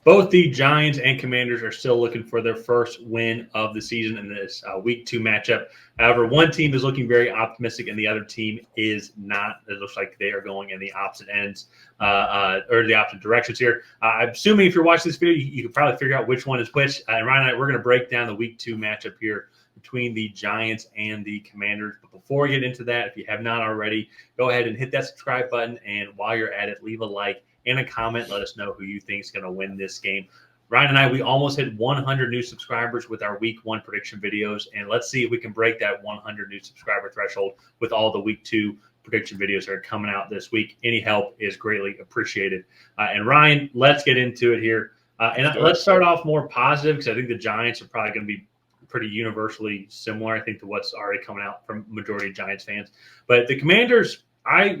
Both the Giants and Commanders are still looking for their first win of the season in this Week 2 matchup. However, one team is looking very optimistic, and the other team is not. It looks like they are going in the opposite ends or the opposite directions here. I'm assuming if you're watching this video, you can probably figure out which one is which. And Ryan and I, we're going to break down the Week 2 matchup here between the Giants and the Commanders. But before we get into that, if you have not already, go ahead and hit that subscribe button. And while you're at it, leave a like and a comment. Let us know who you think is going to win this game. Ryan and I, we almost hit 100 new subscribers with our Week 1 prediction videos. And let's see if we can break that 100 new subscriber threshold with all the Week 2 prediction videos that are coming out this week. Any help is greatly appreciated. And Ryan, let's get into it here. Let's start off more positive because I think the Giants are probably going to be pretty universally similar, I think, to what's already coming out from majority of Giants fans. But the Commanders, I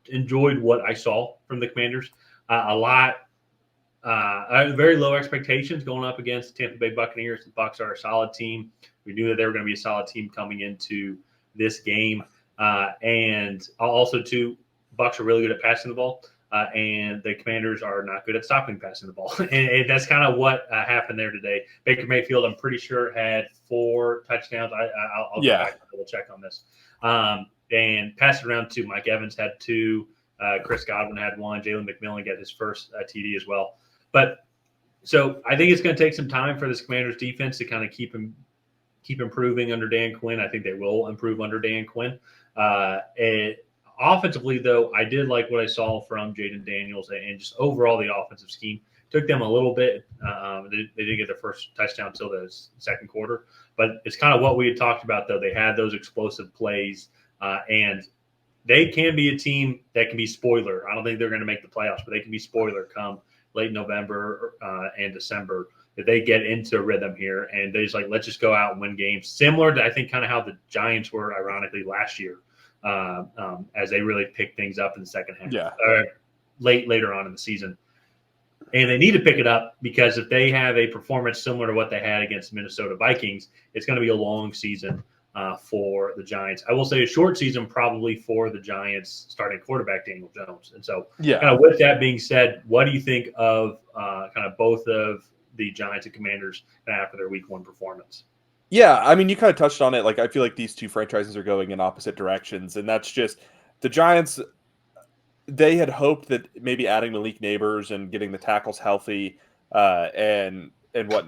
enjoyed what I saw from the Commanders. A lot, very low expectations going up against Tampa Bay Buccaneers. The Bucs are a solid team. We knew that they were going to be a solid team coming into this game. And also, too, Bucs are really good at passing the ball. And the Commanders are not good at stopping passing the ball. and that's kind of what happened there today. Baker Mayfield, I'm pretty sure, had 4 touchdowns. I'll go back and double check on this. And passed around 2. Mike Evans had 2. Chris Godwin had 1. Jalen McMillan got his first TD as well. But so I think it's going to take some time for this Commanders defense to kind of keep improving under Dan Quinn. I think they will improve under Dan Quinn. Offensively, though, I did like what I saw from Jaden Daniels and just overall the offensive scheme. Took them a little bit. They didn't get their first touchdown until the second quarter. But it's kind of what we had talked about, though. They had those explosive plays, and they can be a team that can be spoiler. I don't think they're going to make the playoffs, but they can be spoiler come late November and December. If they get into a rhythm here and they just let's just go out and win games. Similar to, I think, kind of how the Giants were, ironically, last year. As they really pick things up in the second half, later on in the season. And they need to pick it up because if they have a performance similar to what they had against the Minnesota Vikings, it's going to be a long season for the Giants. I will say a short season probably for the Giants starting quarterback Daniel Jones. And so kind of with that being said, what do you think of kind of both of the Giants and Commanders after their Week 1 performance? Yeah, I mean, you kind of touched on it. I feel like these two franchises are going in opposite directions, and that's just the Giants. They had hoped that maybe adding Malik Neighbors and getting the tackles healthy, and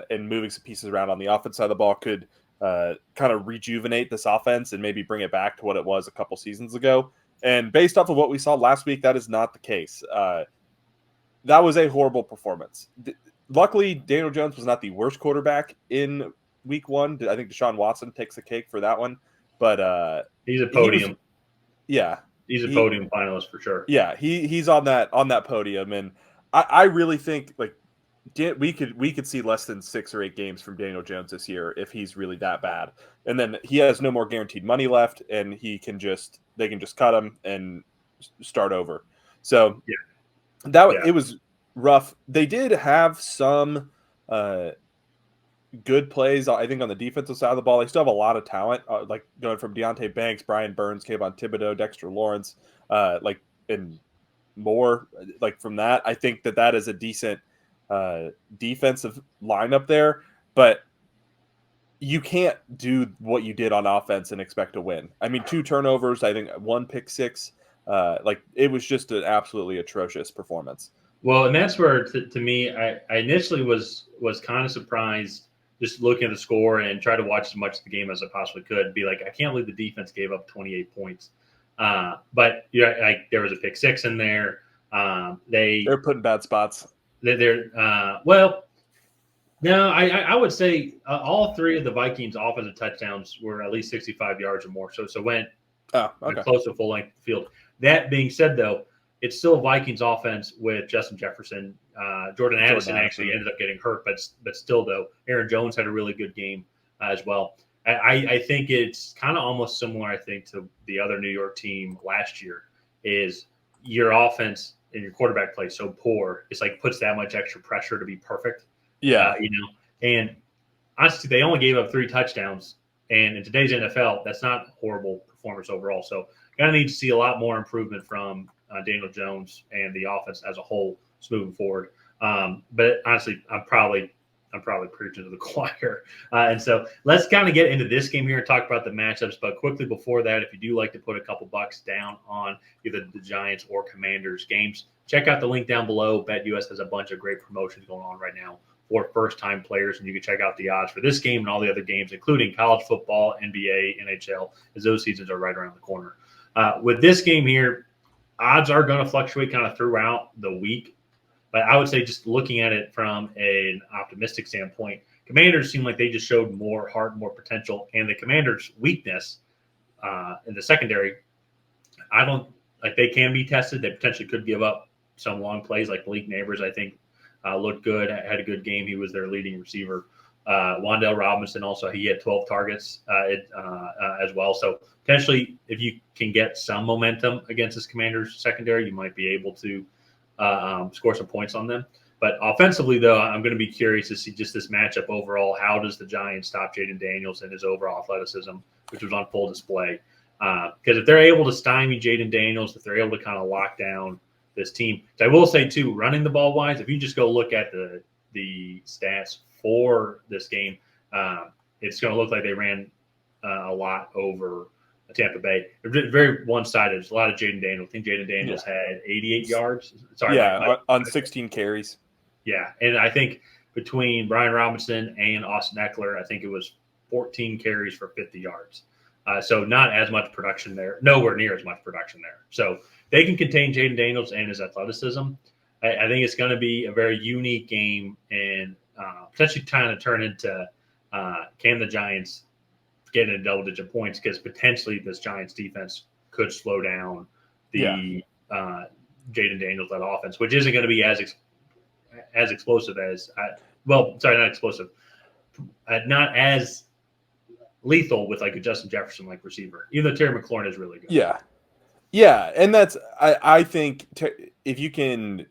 moving some pieces around on the offense side of the ball could kind of rejuvenate this offense and maybe bring it back to what it was a couple seasons ago. And based off of what we saw last week, that is not the case. That was a horrible performance. Luckily, Daniel Jones was not the worst quarterback in Week 1. I think Deshaun Watson takes the cake for that one, but he's a podium. He's a podium finalist for sure. Yeah, he's on that podium, and I really think we could see less than 6 or 8 games from Daniel Jones this year if he's really that bad. And then he has no more guaranteed money left, and they can just cut him and start over. So it was rough. They did have some good plays, I think, on the defensive side of the ball. They still have a lot of talent, going from Deontay Banks, Brian Burns, Kayvon Thibodeau, Dexter Lawrence, and more. From that, I think that is a decent defensive lineup there, but you can't do what you did on offense and expect to win. I mean, 2 turnovers, I think 1 pick six. It was just an absolutely atrocious performance. Well, and that's where, to me, I initially was kind of surprised just looking at the score and try to watch as much of the game as I possibly could. Be like, I can't believe the defense gave up 28 points. But there was a pick 6 in there. They're put in bad spots. No, I would say all 3 of the Vikings' offensive touchdowns were at least 65 yards or more. So went close to full length field. That being said, though, it's still Vikings offense with Justin Jefferson. Jordan Addison actually ended up getting hurt, but still, though, Aaron Jones had a really good game as well. I think it's kind of almost similar, I think, to the other New York team last year is your offense and your quarterback play so poor. It's puts that much extra pressure to be perfect. Yeah. And honestly, they only gave up 3 touchdowns. And in today's NFL, that's not horrible performance overall. So going to need to see a lot more improvement from Daniel Jones and the offense as a whole moving forward. But honestly, I'm probably preaching to the choir. And so let's kind of get into this game here and talk about the matchups. But quickly before that, if you do like to put a couple bucks down on either the Giants or Commanders games, check out the link down below. BetUS has a bunch of great promotions going on right now for first-time players, and you can check out the odds for this game and all the other games, including college football, NBA, NHL, as those seasons are right around the corner. With this game here, odds are going to fluctuate kind of throughout the week. But I would say just looking at it from an optimistic standpoint, Commanders seem like they just showed more heart, more potential, and the Commanders' weakness in the secondary, I don't like they can be tested. They potentially could give up some long plays like Malik Neighbors, I think, looked good, had a good game. He was their leading receiver. Wan'Dale Robinson also, he had 12 targets as well. So potentially, if you can get some momentum against this Commanders secondary, you might be able to score some points on them. But offensively, though, I'm going to be curious to see just this matchup overall. How does the Giants stop Jaden Daniels and his overall athleticism, which was on full display? Because if they're able to stymie Jaden Daniels, if they're able to kind of lock down this team, so I will say too, running the ball wise, if you just go look at the stats for this game, it's going to look like they ran a lot over Tampa Bay. They're very one-sided. There's a lot of Jaden Daniels. I think Jaden Daniels had 88 yards. Sorry, on 16 carries. Yeah, and I think between Brian Robinson and Austin Eckler, I think it was 14 carries for 50 yards. So not as much production there, nowhere near as much production there. So they can contain Jaden Daniels and his athleticism. I think it's going to be a very unique game and potentially trying to turn into can the Giants get into double-digit points, because potentially this Giants defense could slow down the Jaden Daniels that offense, which isn't going to be as explosive as not explosive, not as lethal with like a Justin Jefferson like receiver. Even though Terry McLaurin is really good. Yeah, and that's I think if you can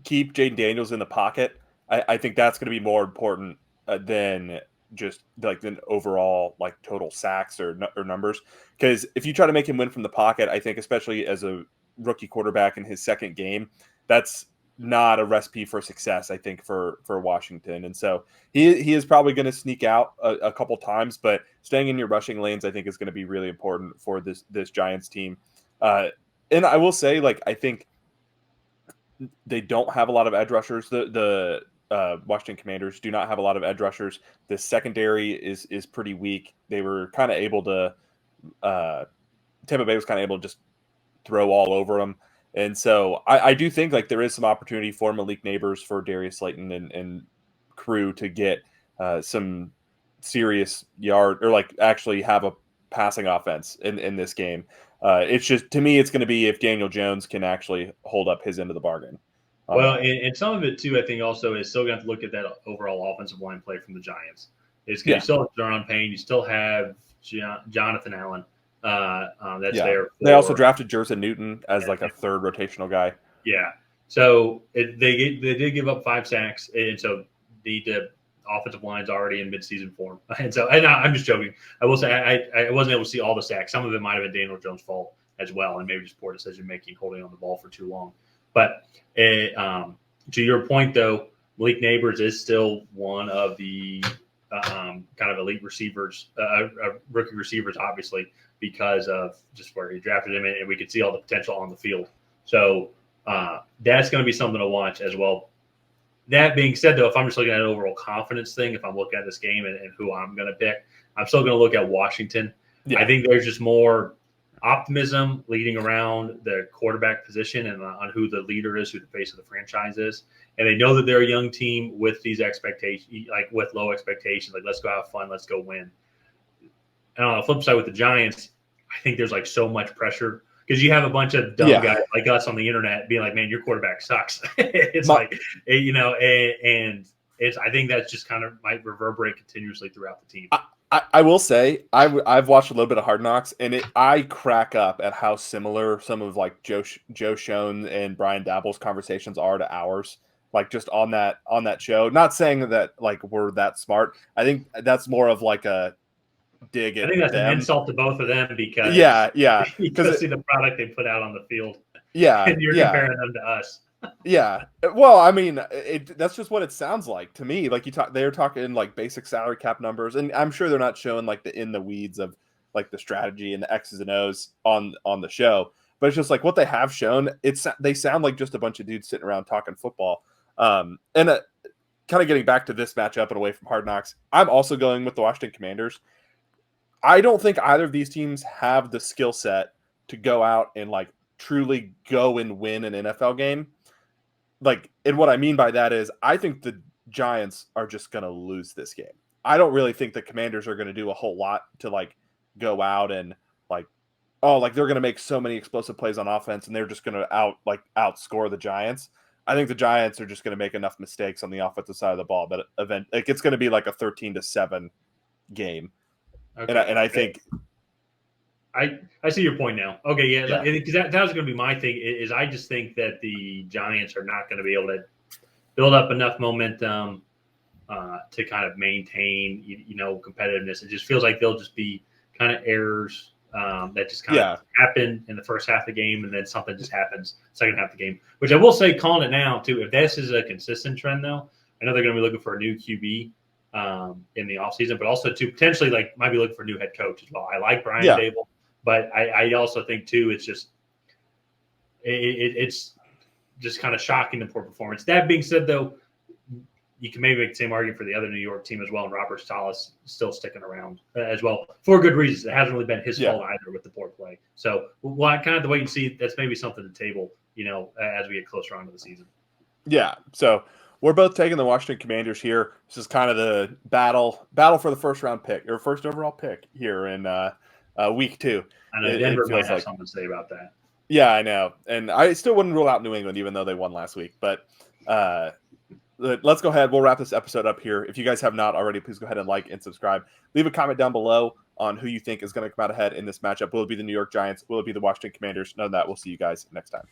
keep Jaden Daniels in the pocket, I think that's going to be more important than just like the overall like total sacks or numbers. Because if you try to make him win from the pocket, I think especially as a rookie quarterback in his second game, that's not a recipe for success, I think, for Washington. And so he is probably going to sneak out a couple times, but staying in your rushing lanes, I think, is going to be really important for this Giants team. And I will say, like, I think they don't have a lot of edge rushers. The Washington Commanders do not have a lot of edge rushers. The secondary is pretty weak. They were kind of able to Tampa Bay was kind of able to just throw all over them. And so I do think like there is some opportunity for Malik Neighbors, for Darius Slayton and crew to get some serious yard or like actually have a passing offense in this game. It's just, to me, it's going to be if Daniel Jones can actually hold up his end of the bargain. Well, and some of it too, I think also is still going to have to look at that overall offensive line play from the Giants. It's because you still have Daron Payne, you still have Jonathan Allen. That's there. They also drafted Jerson Newton as like a third rotational guy. Yeah. So they did give up 5 sacks, and so the offensive line's already in midseason form. And so, and I'm just joking. I will say I wasn't able to see all the sacks. Some of it might have been Daniel Jones' fault as well, and maybe just poor decision making, holding on the ball for too long. But to your point, though, Malik Neighbors is still one of the kind of elite receivers, rookie receivers, obviously, because of just where he drafted him, and we could see all the potential on the field. So that's going to be something to watch as well. That being said, though, if I'm just looking at an overall confidence thing, if I'm looking at this game and who I'm going to pick, I'm still going to look at Washington. Yeah. I think there's just more optimism leading around the quarterback position and on who the leader is, who the face of the franchise is. And they know that they're a young team with these expectations, like with low expectations, like let's go have fun, let's go win. And on the flip side with the Giants, I think there's like so much pressure because you have a bunch of dumb guys like us on the internet being like, man, your quarterback sucks. It's and it's, I think that's just kind of might reverberate continuously throughout the team. I will say I've watched a little bit of Hard Knocks, and I crack up at how similar some of like Joe Schoen and Brian Dabble's conversations are to ours. Like just on that show. Not saying that like we're that smart. I think that's more of like a dig at I think that's them. An insult to both of them because you just see the product they put out on the field. Yeah, and you're comparing them to us. Yeah. Well, I mean, that's just what it sounds like to me. Like they're talking like basic salary cap numbers, and I'm sure they're not showing like the in the weeds of like the strategy and the X's and O's on the show. But it's just like what they have shown. They sound like just a bunch of dudes sitting around talking football. And kind of getting back to this matchup and away from Hard Knocks, I'm also going with the Washington Commanders. I don't think either of these teams have the skill set to go out and like truly go and win an NFL game. Like, and what I mean by that is I think the Giants are just going to lose this game. I don't really think the Commanders are going to do a whole lot to like go out and like, oh, like they're going to make so many explosive plays on offense and they're just going to outscore the Giants. I think the Giants are just going to make enough mistakes on the offensive side of the ball, but it's going to be like a 13-7 game. Okay. And I think I see your point now. Okay, Yeah. because that was going to be my thing. Is I just think that the Giants are not going to be able to build up enough momentum to kind of maintain, competitiveness. It just feels like they'll just be kind of errors that just kind of happen in the first half of the game, and then something just happens second half of the game. Which I will say, calling it now too. If this is a consistent trend, though, I know they're going to be looking for a new QB in the offseason, but also to potentially might be looking for a new head coach as well. I like Brian Dable, but I also think too it's just it's just kind of shocking the poor performance. That being said, though, you can maybe make the same argument for the other New York team as well, and Robert Salas still sticking around as well for good reasons. It hasn't really been his fault either with the poor play. So we'll kind of have to wait and see. That's maybe something to table, as we get closer on to the season. Yeah. So we're both taking the Washington Commanders here. This is kind of the battle for the first round pick or first overall pick here in week 2. I know Denver might have something to say about that. Yeah, I know. And I still wouldn't rule out New England, even though they won last week. But let's go ahead. We'll wrap this episode up here. If you guys have not already, please go ahead and like and subscribe. Leave a comment down below on who you think is going to come out ahead in this matchup. Will it be the New York Giants? Will it be the Washington Commanders? None of that. We'll see you guys next time.